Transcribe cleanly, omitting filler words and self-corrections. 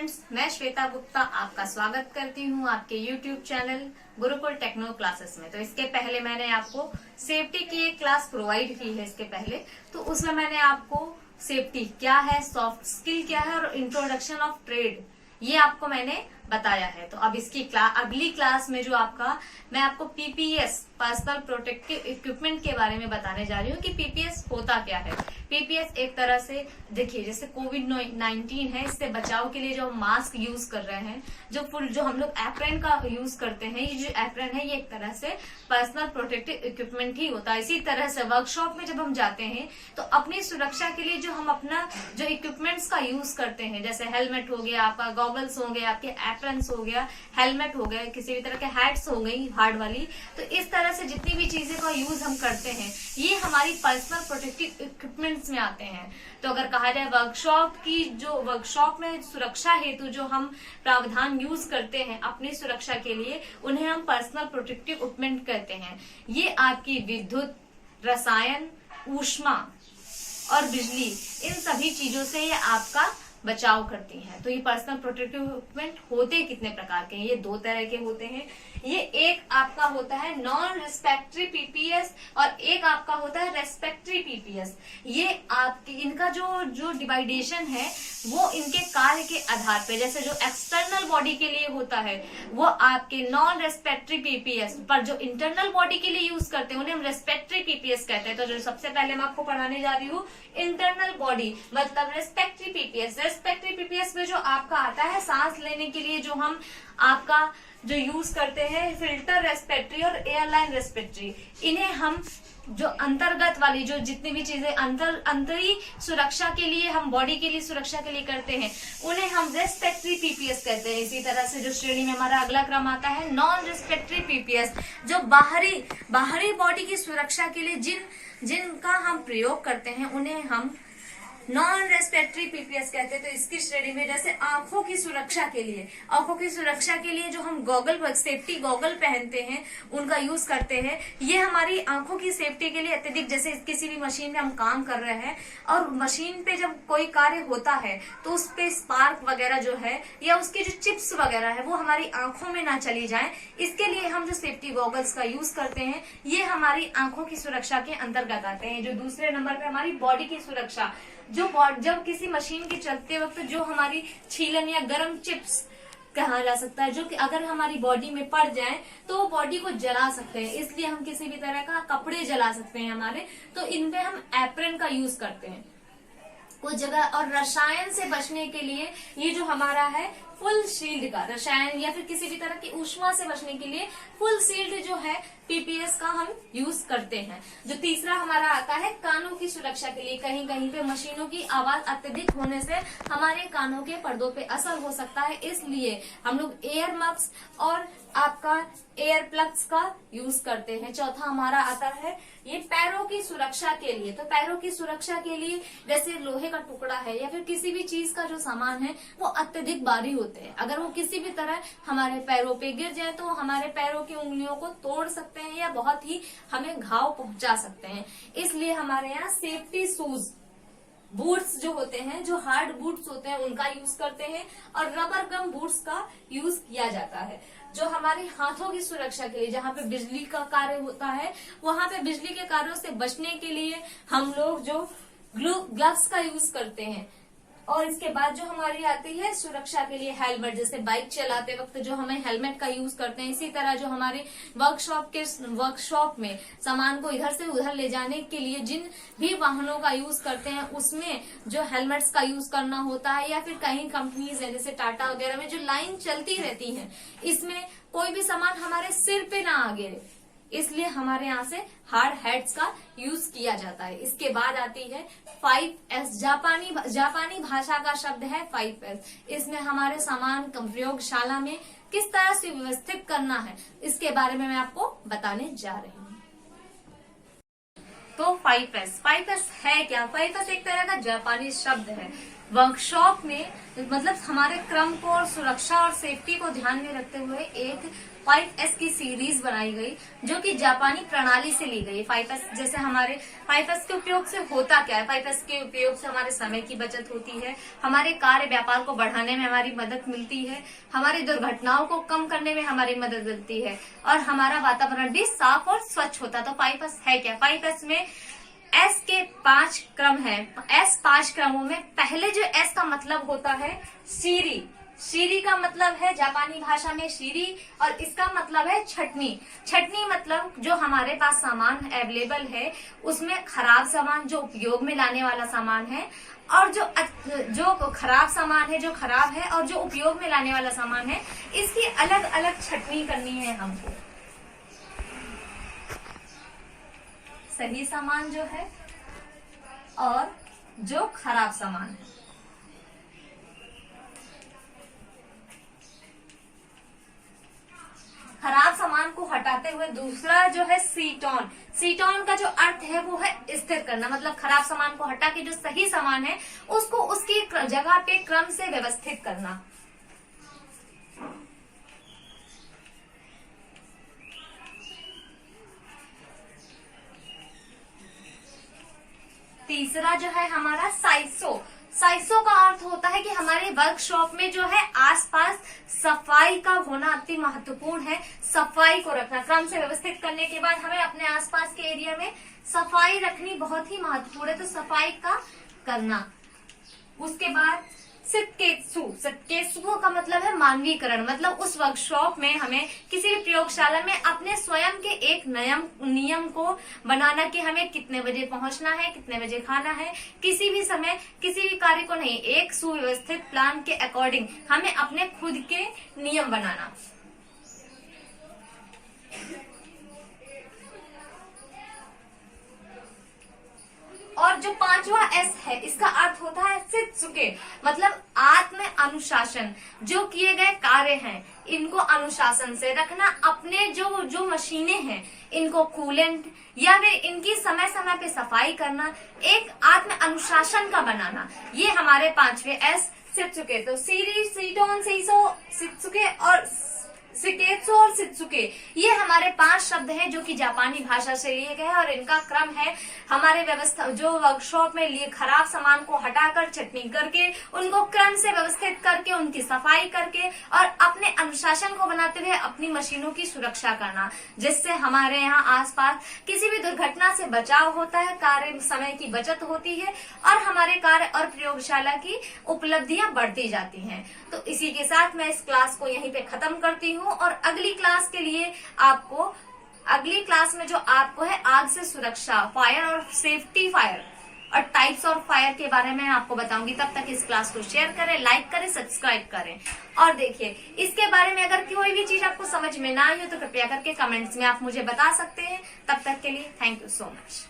Friends, मैं श्वेता गुप्ता आपका स्वागत करती हूँ आपके YouTube channel Gurukul techno classes में। तो इसके पहले मैंने आपको सेफ्टी की एक क्लास प्रोवाइड की है। इसके पहले तो उसमें मैंने आपको सेफ्टी क्या है, सॉफ्ट स्किल क्या है और इंट्रोडक्शन ऑफ ट्रेड ये आपको मैंने बताया है। तो अब इसकी अगली क्लास में जो मैं आपको पीपीएस पर्सनल प्रोटेक्टिव इक्विपमेंट के बारे में बताने जा रही हूँ कि पीपीएस होता क्या है। पीपीएस एक तरह से देखिए जैसे कोविड-19 है, इससे बचाव के लिए जो मास्क यूज कर रहे हैं, जो हम लोग एप्रन का यूज करते हैं, ये जो एप्रन है ये एक तरह से पर्सनल प्रोटेक्टिव इक्विपमेंट ही होता है। इसी तरह से वर्कशॉप में जब हम जाते हैं तो अपनी सुरक्षा के लिए जो हम अपना जो इक्विपमेंट्स का यूज करते हैं, जैसे हेलमेट हो गया, आपका गॉगल्स हो गए, आपके एप्रन्स हो गया, हेलमेट हो गए, किसी भी तरह के हैट्स हो गई हार्ड वाली, तो इस तरह से जितनी भी चीजें का यूज हम करते हैं ये हमारी पर्सनल प्रोटेक्टिव इक्विपमेंट्स में आते हैं। तो अगर कहा जाए वर्कशॉप में सुरक्षा हेतु जो हम प्रावधान यूज करते हैं अपनी सुरक्षा के लिए, उन्हें हम पर्सनल प्रोटेक्टिव इक्विपमेंट कहते हैं। ये आपकी विद्युत, रसायन, ऊष्मा और बिजली, इन सभी चीजों से ये आपका बचाव करती हैं। तो ये पर्सनल प्रोटेक्टिव इक्विपमेंट होते कितने प्रकार के हैं? ये दो तरह के होते हैं। ये एक आपका होता है नॉन रेस्पेक्टरी पीपीएस और एक आपका होता है रेस्पेक्टरी पीपीएस। ये आपकी इनका जो डिवाइडेशन है वो इनके कार्य के आधार पे, जैसे जो एक्सटर्नल बॉडी के लिए होता है वो आपके नॉन रेस्पेक्टरी पीपीएस, पर जो इंटरनल बॉडी के लिए यूज करते हैं उन्हें हम रेस्पेक्टरी पीपीएस कहते हैं। तो जो सबसे पहले मैं आपको पढ़ाने जा रही हूँ इंटरनल बॉडी मतलब रेस्पेक्टरी पीपीएस। रेस्पेक्टरी पीपीएस में जो आपका आता है सांस लेने के लिए जो हम आपका जो यूज करते हैं फिल्टर रेस्पिरेटरी और एयरलाइन रेस्पिरेटरी, इन्हें हम जो अंतर्गत वाली जो जितनी भी चीजें अंतरी सुरक्षा के लिए हम बॉडी के लिए सुरक्षा के लिए करते हैं उन्हें हम रेस्पिरेटरी पीपीएस कहते हैं। इसी तरह से जो श्रेणी में हमारा अगला क्रम आता है नॉन रेस्पिरेटरी पीपीएस, जो बाहरी बॉडी की सुरक्षा के लिए जिनका हम प्रयोग करते हैं उन्हें हम नॉन रेस्पिरेटरी पीपीएस कहते हैं। तो इसकी श्रेणी में जैसे आंखों की सुरक्षा के लिए जो हम सेफ्टी गॉगल पहनते हैं उनका यूज करते हैं। ये हमारी आंखों की सेफ्टी के लिए अत्यधिक, जैसे किसी भी मशीन में हम काम कर रहे हैं और मशीन पे जब कोई कार्य होता है तो उस पे स्पार्क वगैरह जो है या उसकी जो चिप्स वगैरह है वो हमारी आंखों में ना चली जाए, इसके लिए हम जो सेफ्टी गॉगल्स का यूज करते हैं ये हमारी आंखों की सुरक्षा के अंतर्गत आते हैं। जो दूसरे नंबर पे हमारी बॉडी की सुरक्षा, जब किसी मशीन के चलते वक्त जो हमारी छीलन या गर्म चिप्स कहा जा सकता है, जो कि अगर हमारी बॉडी में पड़ जाए तो वो बॉडी को जला सकते हैं, इसलिए हम किसी भी तरह का कपड़े जला सकते हैं हमारे, तो इनपे हम एप्रन का यूज करते हैं कुछ जगह। और रसायन से बचने के लिए ये जो हमारा है फुल शील्ड का, रसायन या फिर किसी भी तरह की ऊष्मा से बचने के लिए फुल शील्ड जो है पीपीएस का हम यूज करते हैं। जो तीसरा हमारा आता है कानों की सुरक्षा के लिए, कहीं कहीं पे मशीनों की आवाज अत्यधिक होने से हमारे कानों के पर्दों पे असर हो सकता है, इसलिए हम लोग एयर मफ्स और आपका एयर प्लग्स का यूज करते हैं। चौथा हमारा आता है ये पैरों की सुरक्षा के लिए। तो पैरों की सुरक्षा के लिए जैसे लोहे का टुकड़ा है या फिर किसी भी चीज का जो सामान है वो अत्यधिक भारी होते हैं, अगर वो किसी भी तरह हमारे पैरों पे गिर जाए तो हमारे पैरों की उंगलियों को तोड़ सकते हैं या बहुत ही हमें घाव पहुंचा सकते हैं। इसलिए हमारे यहाँ सेफ्टी शूज, बूट्स जो होते हैं, जो हार्ड बूट्स होते हैं उनका यूज करते हैं और रबर गम बूट्स का यूज किया जाता है। जो हमारे हाथों की सुरक्षा के लिए, जहाँ पे बिजली का कार्य होता है वहां पे बिजली के कार्यों से बचने के लिए हम लोग जो ग्लव्स का यूज करते हैं। और इसके बाद जो हमारी आती है सुरक्षा के लिए हेलमेट, जैसे बाइक चलाते वक्त जो हमें हेलमेट का यूज करते हैं। इसी तरह जो हमारे वर्कशॉप में सामान को इधर से उधर ले जाने के लिए जिन भी वाहनों का यूज करते हैं उसमें जो हेलमेट्स का यूज करना होता है, या फिर कहीं कंपनीज है जैसे टाटा वगैरह में जो लाइन चलती रहती है, इसमें कोई भी सामान हमारे सिर पे ना आ गिरे, इसलिए हमारे यहाँ से हार्ड हैट्स का यूज किया जाता है। इसके बाद आती है 5S, जापानी भाषा का शब्द है 5S। इसमें हमारे सामान प्रयोगशाला में किस तरह से व्यवस्थित करना है इसके बारे में मैं आपको बताने जा रही हूँ। तो 5S है क्या? 5S एक तरह का जापानी शब्द है। वर्कशॉप में मतलब हमारे क्रम को और सुरक्षा और सेफ्टी को ध्यान में रखते हुए एक 5S की सीरीज बनाई गई, जो कि जापानी प्रणाली से ली गई। 5S जैसे हमारे 5S के उपयोग से होता क्या है, 5S के उपयोग से हमारे समय की बचत होती है, हमारे कार्य व्यापार को बढ़ाने में हमारी मदद मिलती है, हमारी दुर्घटनाओं को कम करने में हमारी मदद मिलती है, और हमारा वातावरण भी साफ और स्वच्छ होता है। तो 5S है क्या? 5S में S के 5 क्रम है। S 5 क्रमों में पहले जो S का मतलब होता है शीरी। शीरी का मतलब है जापानी भाषा में शीरी, और इसका मतलब है छटनी। छटनी मतलब जो हमारे पास सामान अवेलेबल है उसमें खराब सामान, जो उपयोग में लाने वाला सामान है, और जो खराब सामान है, जो खराब है, और जो उपयोग में लाने वाला सामान है, इसकी अलग अलग छटनी करनी है हमको। सही सामान जो है और जो खराब सामान है। खराब सामान को हटाते हुए दूसरा जो है सीटोन। सीटोन का जो अर्थ है वो है स्थिर करना, मतलब खराब सामान को हटा के जो सही सामान है उसको उसकी जगह पे क्रम से व्यवस्थित करना। तीसरा जो है हमारा साइसो। साइसो का अर्थ होता है कि हमारे वर्कशॉप में जो है आसपास सफाई का होना अति महत्वपूर्ण है। सफाई को रखना, क्रम से व्यवस्थित करने के बाद हमें अपने आसपास के एरिया में सफाई रखनी बहुत ही महत्वपूर्ण है, तो सफाई का करना। उसके बाद सिक्केत्सु। सिक्केत्सु का मतलब है मानवीकरण, मतलब उस वर्कशॉप में हमें किसी भी प्रयोगशाला में अपने स्वयं के एक नियम को बनाना कि हमें कितने बजे पहुंचना है, कितने बजे खाना है, किसी भी समय किसी भी कार्य को नहीं, एक सुव्यवस्थित प्लान के अकॉर्डिंग हमें अपने खुद के नियम बनाना। और जो 5वां S है इसका अर्थ होता है शित्सुके, मतलब आत्म अनुशासन। जो किए गए कार्य हैं इनको अनुशासन से रखना, अपने जो मशीनें हैं इनको कूलेंट या फिर इनकी समय समय पे सफाई करना, एक आत्म अनुशासन का बनाना, ये हमारे 5वें S शित्सुके। तो सीरी, सीटोन, सीसो, शित्सुके और सिकेत्सु और शित्सुके, ये हमारे 5 शब्द हैं जो कि जापानी भाषा से लिए गए हैं, और इनका क्रम है हमारे व्यवस्था जो वर्कशॉप में लिए खराब सामान को हटाकर छटनी करके उनको क्रम से व्यवस्थित करके उनकी सफाई करके और अपने अनुशासन को बनाते हुए अपनी मशीनों की सुरक्षा करना, जिससे हमारे यहाँ आसपास किसी भी दुर्घटना से बचाव होता है, कार्य समय की बचत होती है, और हमारे कार्य और प्रयोगशाला की उपलब्धियां बढ़ती जाती हैं। तो इसी के साथ मैं इस क्लास को यहीं पे खत्म करती हूँ, और अगली क्लास के लिए अगली क्लास में जो आपको है आग से सुरक्षा, फायर और सेफ्टी फायर और टाइप्स ऑफ फायर के बारे में आपको बताऊंगी। तब तक इस क्लास को शेयर करें, लाइक करें, सब्सक्राइब करें। और देखिए, इसके बारे में अगर कोई भी चीज आपको समझ में ना आई हो तो कृपया करके कमेंट्स में आप मुझे बता सकते हैं। तब तक के लिए थैंक यू सो मच।